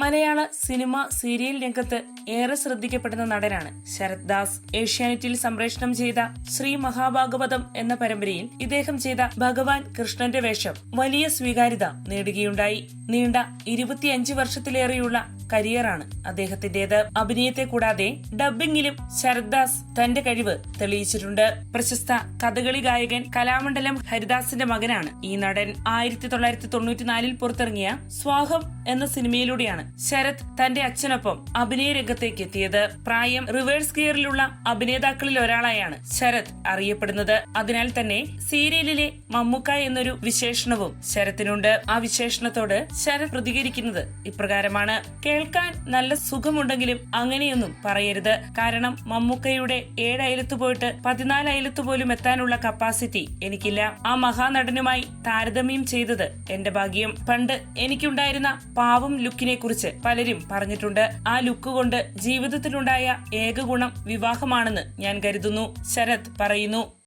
മലയാള cinema serial രംഗത്ത് ഏറെ ശ്രദ്ധിക്കപ്പെടുന്ന നടനാണ് ശരത് ദാസ്. ഏഷ്യാനെറ്റിൽ സംപ്രേഷണം ചെയ്ത ശ്രീ മഹാഭാഗവതം എന്ന പരമ്പരയിൽ ഇദ്ദേഹം ചെയ്ത ഭഗവാൻ കൃഷ്ണന്റെ വേഷം വലിയ സ്വീകാര്യത നേടുകയുണ്ടായി. നീണ്ട 25 വർഷത്തിലേറെയുള്ള കരിയറാണ് അദ്ദേഹത്തിന്റേത്. അഭിനയത്തെ കൂടാതെ ഡബ്ബിംഗിലും ശരത് ദാസ് തന്റെ കഴിവ് തെളിയിച്ചിട്ടുണ്ട്. പ്രശസ്ത കഥകളി ഗായകൻ കലാമണ്ഡലം ഹരിദാസിന്റെ മകനാണ് ഈ നടൻ. 1994 പുറത്തിറങ്ങിയ സ്വാഹം എന്ന സിനിമയിലൂടെയാണ് ശരത് തന്റെ അച്ഛനൊപ്പം അഭിനയ രംഗത്തേക്ക് എത്തിയത്. പ്രായം റിവേഴ്സ് ഗിയറിലുള്ള അഭിനേതാക്കളിൽ ഒരാളായാണ് ശരത് അറിയപ്പെടുന്നത്. അതിനാൽ തന്നെ സീരിയലിലെ മമ്മൂക്ക എന്നൊരു വിശേഷണവും ശരത്തിനുണ്ട്. ആ വിശേഷണത്തോട് ശരത് പ്രതികരിക്കുന്നത് ഇപ്രകാരമാണ്: കേൾക്കാൻ നല്ല സുഖമുണ്ടെങ്കിലും അങ്ങനെയൊന്നും പറയരുത്. കാരണം മമ്മൂക്കയുടെ 7 അയലത്ത് പോയിട്ട് 14 അയലത്ത് പോലും എത്താനുള്ള കപ്പാസിറ്റി എനിക്കില്ല. ആ മഹാനടനുമായി താരതമ്യം ചെയ്തത് എന്റെ ഭാഗ്യം. പണ്ട് എനിക്കുണ്ടായിരുന്ന പാവം ലുക്കിനെ കുറിച്ച് പലരും പറഞ്ഞിട്ടുണ്ട്. ആ ലുക്ക് കൊണ്ട് ജീവിതത്തിലുണ്ടായ ഏക ഗുണം വിവാഹമാണെന്ന് ഞാൻ കരുതുന്നു, ശരത് പറയുന്നു.